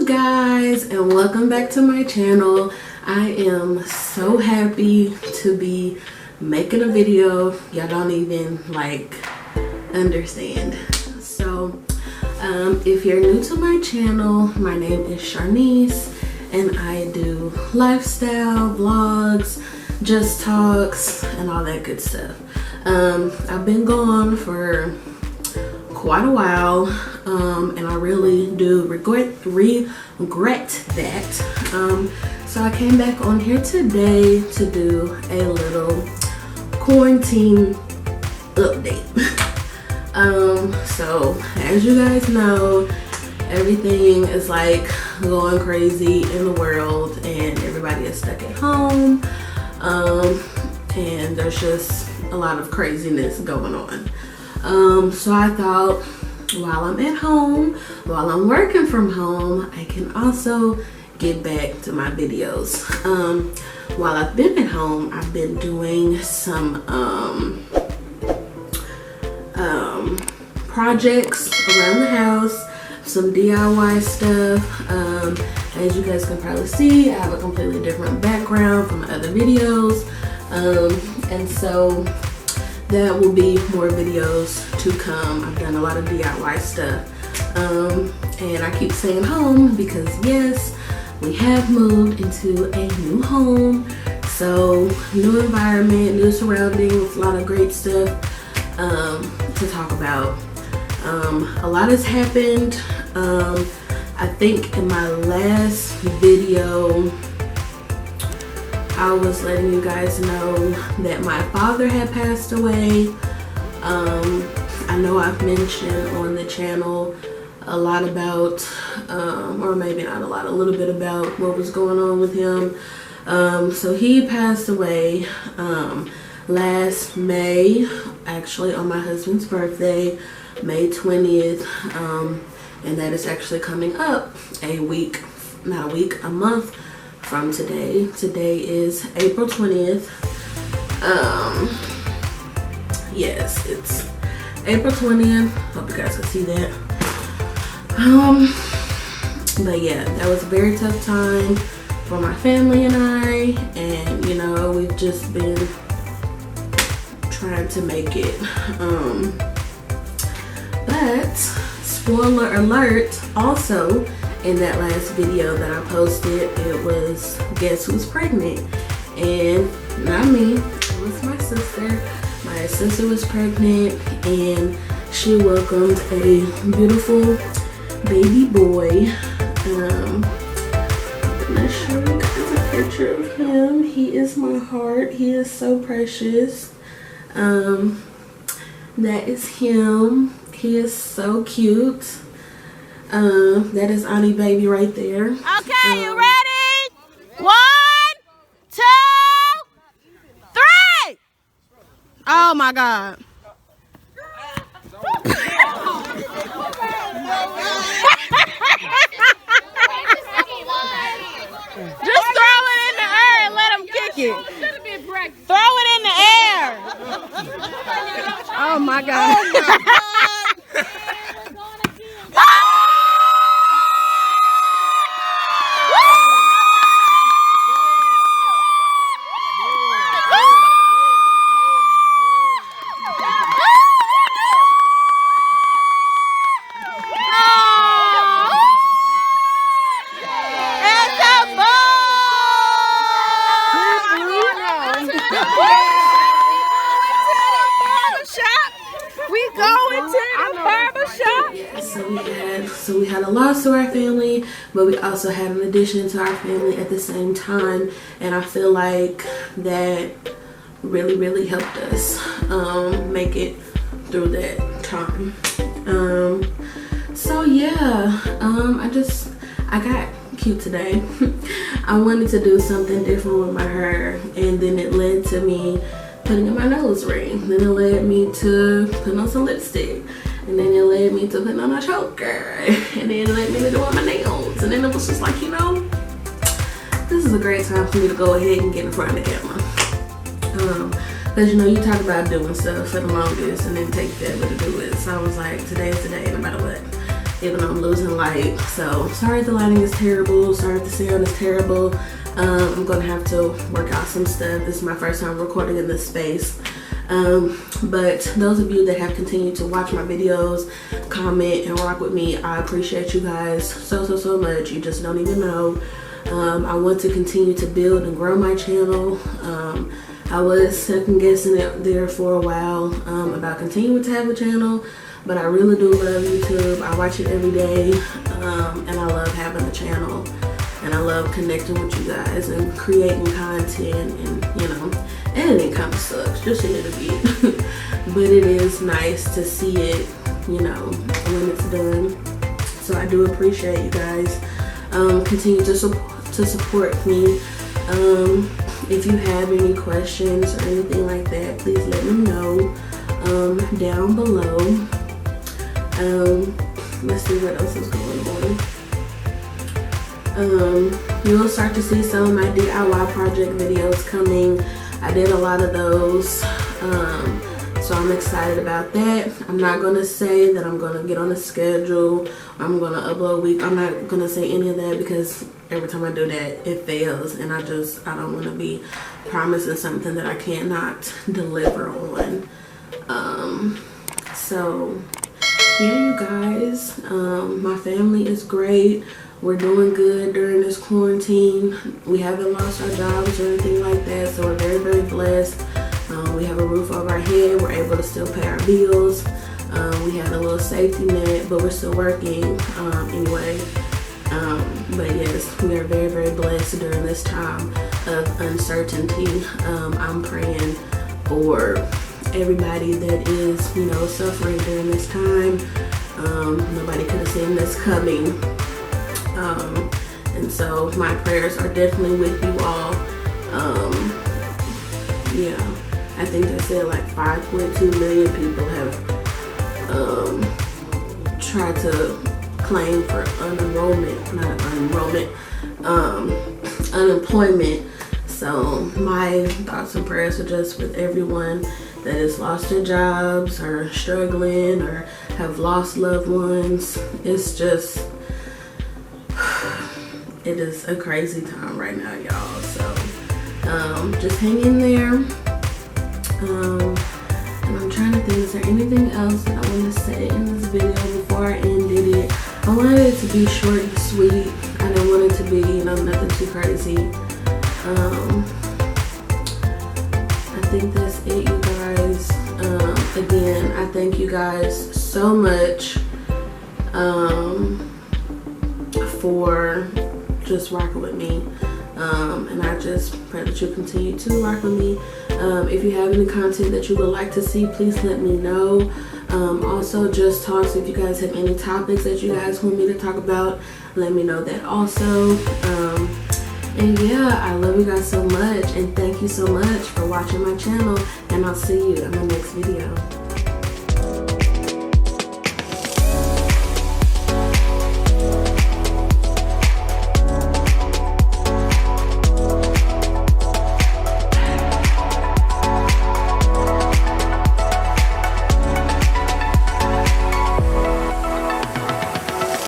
you guys, and welcome back to my channel. I am so happy to be making a video. Y'all don't even like understand. So if you're new to my channel, my name is Sharnice and I do lifestyle vlogs, just talks, and all that good stuff. I've been gone for quite a while, and I really do regret that. So I came back on here today to do a little quarantine update. So as you guys know, everything is like going crazy in the world and everybody is stuck at home, and there's just a lot of craziness going on. So I thought, while I'm at home, while I'm working from home, I can also get back to my videos. While I've been at home, I've been doing some projects around the house, some DIY stuff. As you guys can probably see, I have a completely different background from my other videos, and so that will be more videos to come. I've done a lot of DIY stuff, and I keep saying home because yes, we have moved into a new home, so new environment, new surroundings, a lot of great stuff to talk about. A lot has happened. I think in my last video I was letting you guys know that my father had passed away. I know I've mentioned on the channel a lot about, or maybe not a lot, a little bit about what was going on with him. So he passed away last May, actually on my husband's birthday, May 20th, and that is actually coming up a month from today. Today is April 20th. Yes, it's April 20th. Hope you guys can see that. But yeah, that was a very tough time for my family and I, and you know, we've just been trying to make it. But spoiler alert, also in that last video that I posted, it was guess who's pregnant, and not me, it was my sister. My sister was pregnant and she welcomed a beautiful baby boy. I'm gonna show you guys a picture of him. He is my heart. He is so precious. That is him. He is so cute. That is Auntie Baby right there. Okay, you ready? 1, 2, 3. Oh my God. Just throw it in the air and let him kick it. Throw it in the air. Oh my God. So we had a loss to our family, but we also had an addition to our family at the same time, and I feel like that really helped us make it through that time. So yeah, I got cute today. I wanted to do something different with my hair, and then it led to me putting in my nose ring. Then it led me to putting on some lipstick. And then it led me to putting on a choker. And then it led me to doing my nails. And then it was just like, you know, this is a great time for me to go ahead and get in front of the camera. Because, you know, you talk about doing stuff for the longest and then take forever to do it. So I was like, today's the day, no matter what. even though I'm losing light. So sorry if the lighting is terrible, sorry if the sound is terrible. I'm gonna have to work out some stuff. This is my first time recording in this space. But those of you that have continued to watch my videos, comment, and rock with me, I appreciate you guys so much. You just don't even know. I want to continue to build and grow my channel. I was second guessing it there for a while about continuing to have a channel, but I really do love YouTube. I watch it every day, and I love having a channel, and I love connecting with you guys and creating content, and you know, editing kind of sucks, just a little bit, but it is nice to see it, you know, when it's done. So I do appreciate you guys. Continue to support me. If you have any questions or anything like that, please let me know down below. Let's see what else is going on. You'll start to see some of my DIY project videos coming. I did a lot of those, so I'm excited about that. I'm not gonna say that I'm gonna get on a schedule, I'm gonna upload a week. I'm not gonna say any of that because every time I do that it fails, and I don't want to be promising something that I cannot deliver on. So yeah, you guys, my family is great. We're doing good during this quarantine. We haven't lost our jobs or anything like that, so we're very blessed. We have a roof over our head. We're able to still pay our bills. We had a little safety net, but we're still working anyway. But yes, we are very blessed during this time of uncertainty. I'm praying for everybody that is, you know, suffering during this time. Nobody could have seen this coming. And so my prayers are definitely with you all. Yeah, I think they said like 5.2 million people have tried to claim for unemployment. So my thoughts and prayers are just with everyone that has lost their jobs or struggling or have lost loved ones. It's just, it is a crazy time right now, y'all. So just hang in there. And I'm trying to think, is there anything else that I want to say in this video before I ended it? I wanted it to be short and sweet. I didn't want it to be, you know, nothing too crazy. I think that's it, you guys. Again, I thank you guys so much for just rocking with me. And I just pray that you continue to rock with me. If you have any content that you would like to see, please let me know. Also, just talks, if you guys have any topics that you guys want me to talk about, let me know that also. And yeah, I love you guys so much, and thank you so much for watching my channel, and I'll see you in the next video.